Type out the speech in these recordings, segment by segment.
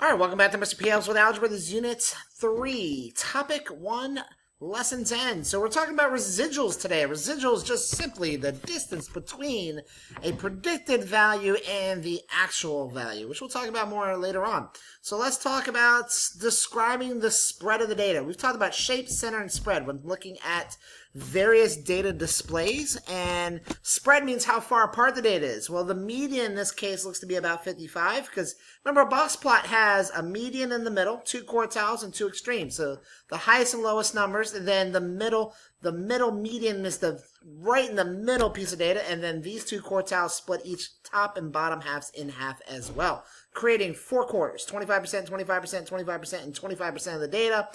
All right, welcome back to Mr. P Helps with Algebra. This is Unit 3, Topic 1, Lesson 10. So we're talking about residuals today. Residuals just simply the distance between a predicted value and the actual value, which we'll talk about more later on. So let's talk about describing the spread of the data. We've talked about shape, center, and spread when looking at various data displays, and spread means how far apart the data is. Well, the median in this case looks to be about 55 because remember a box plot has a median in the middle, two quartiles, and two extremes. So the highest and lowest numbers, and then the middle median is the right in the middle piece of data, and then these two quartiles split each top and bottom halves in half as well, creating four quarters, 25%, 25%, 25%, and 25% of the data.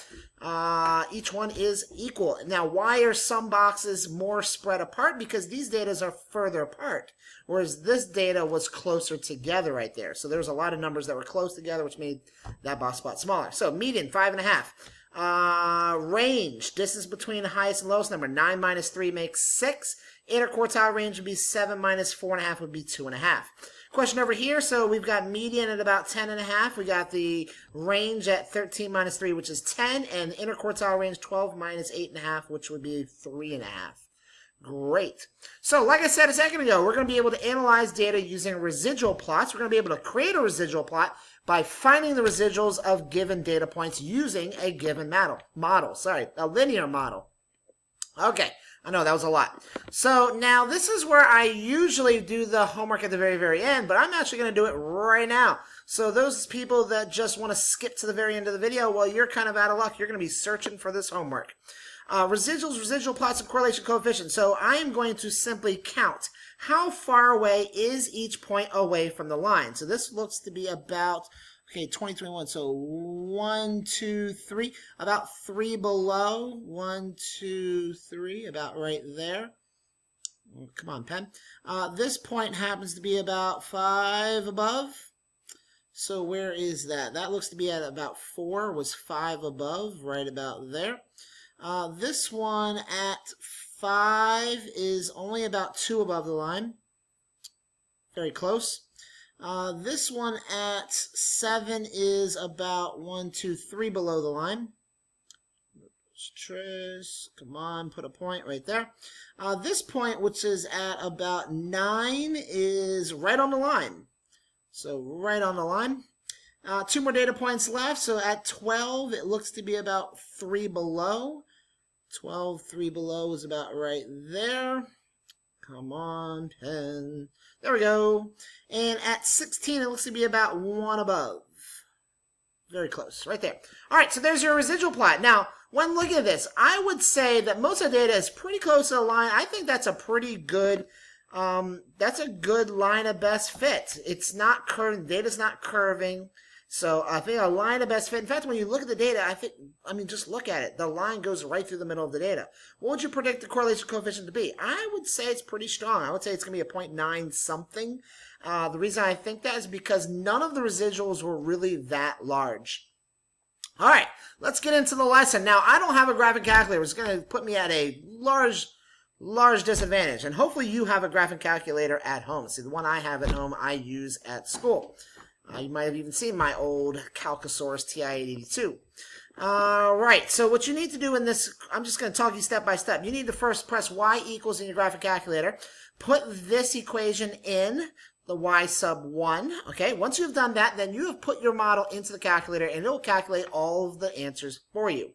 Each one is equal. Now, why are some boxes more spread apart? Because these data are further apart, whereas this data was closer together right there. So there's a lot of numbers that were close together, which made that box plot smaller. So median, 5.5. Range, distance between the highest and lowest number, 9 minus 3 makes 6. Interquartile range would be 7 minus 4.5 would be 2.5. Question over here, so we've got median at about 10.5. We got the range at 13 minus 3, which is 10, and the interquartile range 12 minus 8.5, which would be 3.5. Great. So like I said a second ago, we're going to be able to analyze data using residual plots. We're going to be able to create a residual plot by finding the residuals of given data points using a given a linear model. Okay, I know that was a lot. So now this is where I usually do the homework at the very, very end, but I'm actually going to do it right now. So those people that just want to skip to the very end of the video, well, you're kind of out of luck. You're going to be searching for this homework. Residuals, residual plots, and correlation coefficients. So I am going to simply count how far away is each point away from the line. So this looks to be about, okay, 2021. So 1, 2, 3, about 3 below. 1, 2, 3, about right there. Oh, come on, pen. This point happens to be about 5 above. So where is that? That looks to be at about 4, was 5 above, right about there. This one at 5 is only about 2 above the line. Very close. This one at 7 is about 1, 2, 3 below the line. Come on, put a point right there. This point, which is at about 9, is right on the line. So right on the line. 2 more data points left. So at 12, it looks to be about 3 below. 12, 3 below is about right there. Come on, pen. There we go. And at 16, it looks to be about 1 above. Very close, right there. All right, so there's your residual plot. Now, when looking at this, I would say that most of the data is pretty close to the line. I think that's a pretty good, that's a good line of best fit. It's not curving, data's not curving. So I think a line of best fit. In fact, when you look at the data, just look at it. The line goes right through the middle of the data. What would you predict the correlation coefficient to be? I would say it's pretty strong. I would say it's going to be a 0.9 something. The reason I think that is because none of the residuals were really that large. All right, let's get into the lesson. Now, I don't have a graphic calculator. It's going to put me at a large disadvantage. And hopefully you have a graphic calculator at home. See, the one I have at home, I use at school. You might have even seen my old Calcasaurus TI-882. Right, so what you need to do in this, I'm just going to talk you step by step. You need to first press y equals in your graphic calculator. Put this equation in the y sub 1. Okay, once you've done that, then you have put your model into the calculator, and it will calculate all of the answers for you.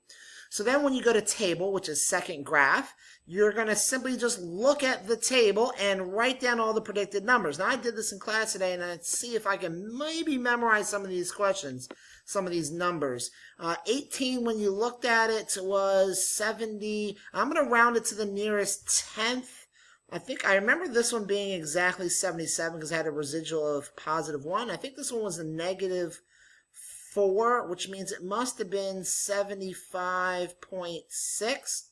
So then when you go to table, which is second graph, you're going to simply just look at the table and write down all the predicted numbers. Now, I did this in class today, and I'd see if I can maybe memorize some of these questions, some of these numbers. 18, when you looked at it, was 70. I'm going to round it to the nearest 10th. I remember this one being exactly 77 because I had a residual of positive 1. I think this one was a negative 4, which means it must have been 75.6.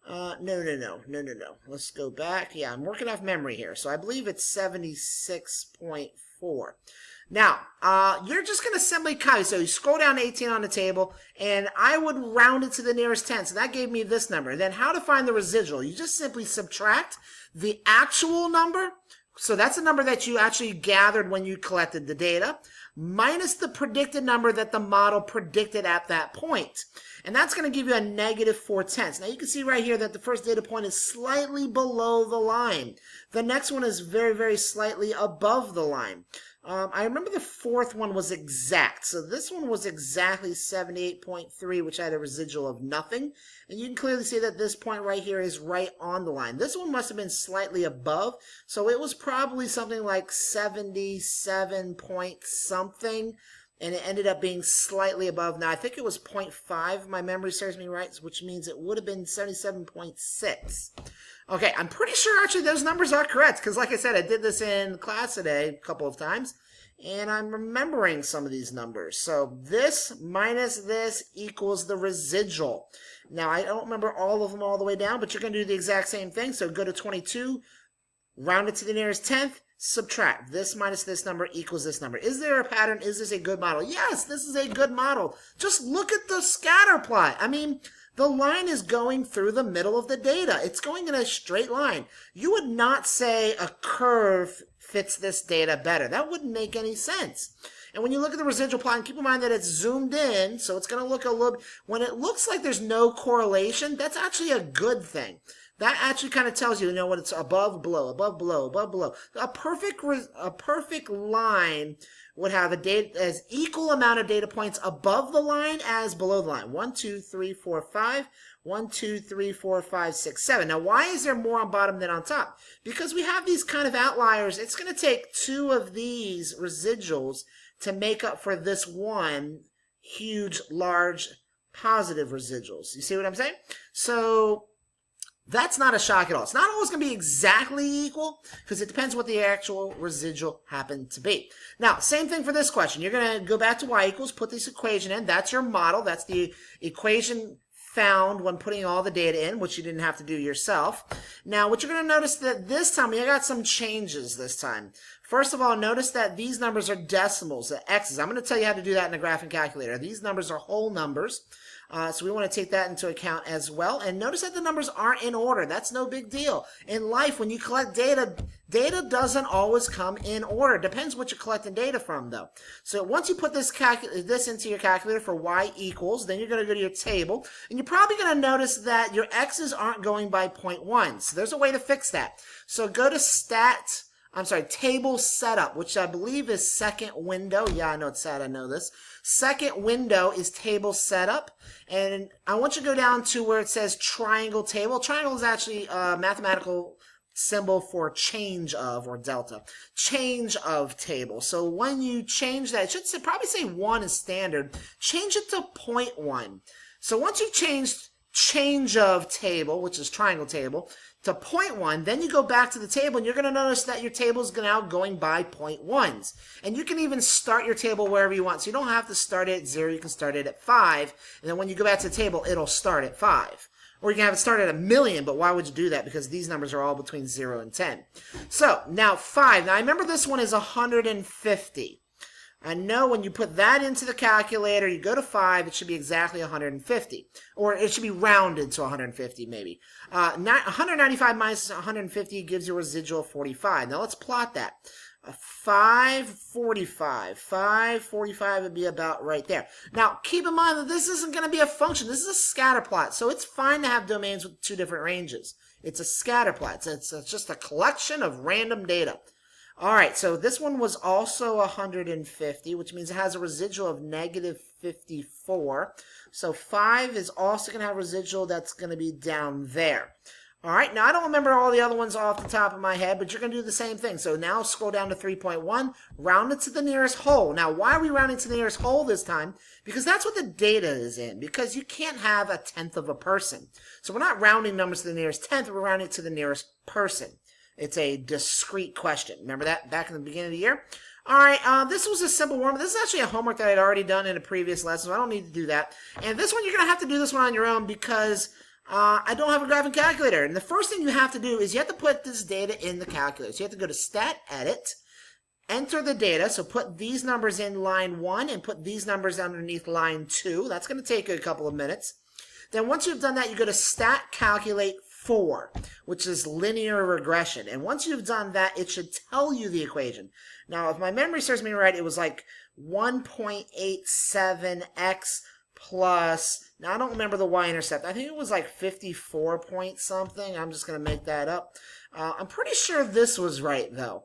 No. Let's go back. Yeah, I'm working off memory here. So I believe it's 76.4. Now, you're just going to simply copy. So you scroll down to 18 on the table, and I would round it to the nearest 10. So that gave me this number. Then how to find the residual? You just simply subtract the actual number. So that's the number that you actually gathered when you collected the data, minus the predicted number that the model predicted at that point. And that's going to give you a negative 4/10. Now you can see right here that the first data point is slightly below the line. The next one is very, very slightly above the line. I remember the fourth one was exact. So this one was exactly 78.3, which had a residual of nothing. And you can clearly see that this point right here is right on the line. This one must have been slightly above. So it was probably something like 77 point something. And it ended up being slightly above. Now, I think it was 0.5, if my memory serves me right, which means it would have been 77.6. Okay, I'm pretty sure actually those numbers are correct, because like I said, I did this in class today a couple of times, and I'm remembering some of these numbers. So this minus this equals the residual. Now, I don't remember all of them all the way down, but you're going to do the exact same thing. So go to 22, round it to the nearest tenth, subtract. This minus this number equals this number. Is there a pattern? Is this a good model? Yes, this is a good model. Just look at the scatter plot. I mean, the line is going through the middle of the data. It's going in a straight line. You would not say a curve fits this data better. That wouldn't make any sense. And when you look at the residual plot, and keep in mind that it's zoomed in, so it's going to look a little, when it looks like there's no correlation, that's actually a good thing. That actually kind of tells you, what it's above, below, above, below, above, below. A perfect line would have as equal amount of data points above the line as below the line. 1, 2, 3, 4, 5. 1, 2, 3, 4, 5, 6, 7. Now, why is there more on bottom than on top? Because we have these kind of outliers. It's going to take 2 of these residuals to make up for this one huge, large, positive residuals. You see what I'm saying? So that's not a shock at all. It's not always going to be exactly equal because it depends what the actual residual happened to be. Now, same thing for this question. You're going to go back to y equals, put this equation in. That's your model. That's the equation found when putting all the data in, which you didn't have to do yourself. Now, what you're going to notice that this time, I got some changes this time. First of all, notice that these numbers are decimals, the x's. I'm going to tell you how to do that in a graphing calculator. These numbers are whole numbers. So we want to take that into account as well. And notice that the numbers aren't in order. That's no big deal. In life, when you collect data, data doesn't always come in order. Depends what you're collecting data from, though. So once you put this into your calculator for y equals, then you're going to go to your table. And you're probably going to notice that your x's aren't going by 0.1. So there's a way to fix that. So go to table setup, which I believe is second window. Yeah, I know it's sad, I know this. Second window is table setup. And I want you to go down to where it says triangle table. Triangle is actually a mathematical symbol for change of, or delta. Change of table. So when you change that, it should probably say 1 is standard. Change it to 0.1. So once you've changed change of table, which is triangle table, to 0.1, then you go back to the table and you're going to notice that your table is now going by 0.1s. And you can even start your table wherever you want. So you don't have to start it at 0, you can start it at 5. And then when you go back to the table, it'll start at 5. Or you can have it start at 1,000,000, but why would you do that? Because these numbers are all between 0 and 10. So now 5. Now I remember this one is 150. I know when you put that into the calculator, you go to 5, it should be exactly 150. Or it should be rounded to 150, maybe. 195 minus 150 gives you a residual of 45. Now let's plot that. 545. 545 would be about right there. Now, keep in mind that this isn't going to be a function. This is a scatter plot. So it's fine to have domains with 2 different ranges. It's a scatter plot. It's just a collection of random data. All right, so this one was also 150, which means it has a residual of negative 54. So 5 is also going to have a residual that's going to be down there. All right, now I don't remember all the other ones off the top of my head, but you're going to do the same thing. So now scroll down to 3.1, round it to the nearest whole. Now, why are we rounding to the nearest whole this time? Because that's what the data is in, because you can't have 1/10 of a person. So we're not rounding numbers to the nearest 10th, we're rounding to the nearest person. It's a discrete question. Remember that back in the beginning of the year? All right, this was a simple one. This is actually a homework that I'd already done in a previous lesson, so I don't need to do that. And this one, you're going to have to do this one on your own because I don't have a graphing calculator. And the first thing you have to do is you have to put this data in the calculator. So you have to go to Stat Edit, enter the data. So put these numbers in line 1 and put these numbers underneath line 2. That's going to take a couple of minutes. Then once you've done that, you go to Stat Calculate 4, which is linear regression. And once you've done that, it should tell you the equation. Now, if my memory serves me right, it was like 1.87x plus, now I don't remember the y-intercept. I think it was like 54 point something. I'm just going to make that up. I'm pretty sure this was right, though.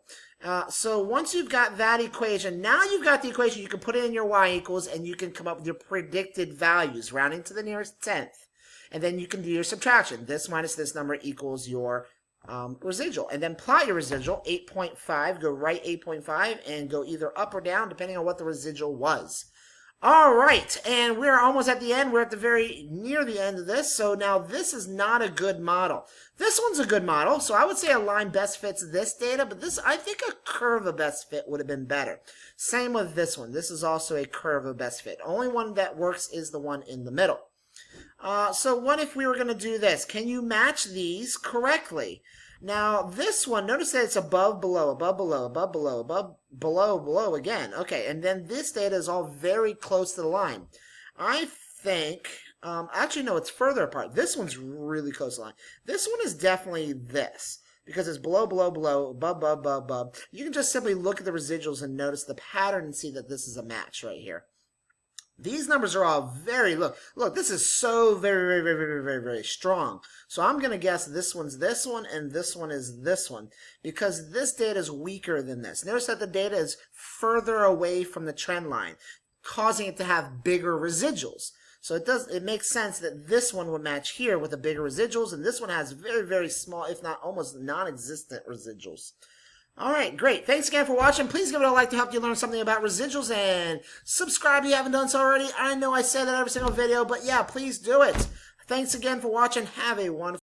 So once you've got that equation, now you've got the equation, you can put it in your y equals, and you can come up with your predicted values, rounding to the nearest tenth. And then you can do your subtraction. This minus this number equals your residual. And then plot your residual, 8.5. Go right 8.5 and go either up or down, depending on what the residual was. All right, and we're almost at the end. We're at the very near the end of this. So now this is not a good model. This one's a good model. So I would say a line best fits this data, but this, I think a curve of best fit would have been better. Same with this one. This is also a curve of best fit. Only one that works is the one in the middle. So what if we were going to do this? Can you match these correctly? Now, this one, notice that it's above, below, above, below, above, below, above, below, below again. Okay, and then this data is all very close to the line. I think, actually, no, it's further apart. This one's really close to the line. This one is definitely this, because it's below, below, below, above, above, above, above. You can just simply look at the residuals and notice the pattern and see that this is a match right here. These numbers are all very, look, this is so very, very, very, very, very, very strong. So I'm going to guess this one's this one and this one is this one because this data is weaker than this. Notice that the data is further away from the trend line, causing it to have bigger residuals. So it makes sense that this one would match here with the bigger residuals, and this one has very, very small, if not almost non-existent residuals. All right, great. Thanks again for watching. Please give it a like to help you learn something about residuals, and subscribe if you haven't done so already. I know I say that every single video, but yeah, please do it. Thanks again for watching. Have a wonderful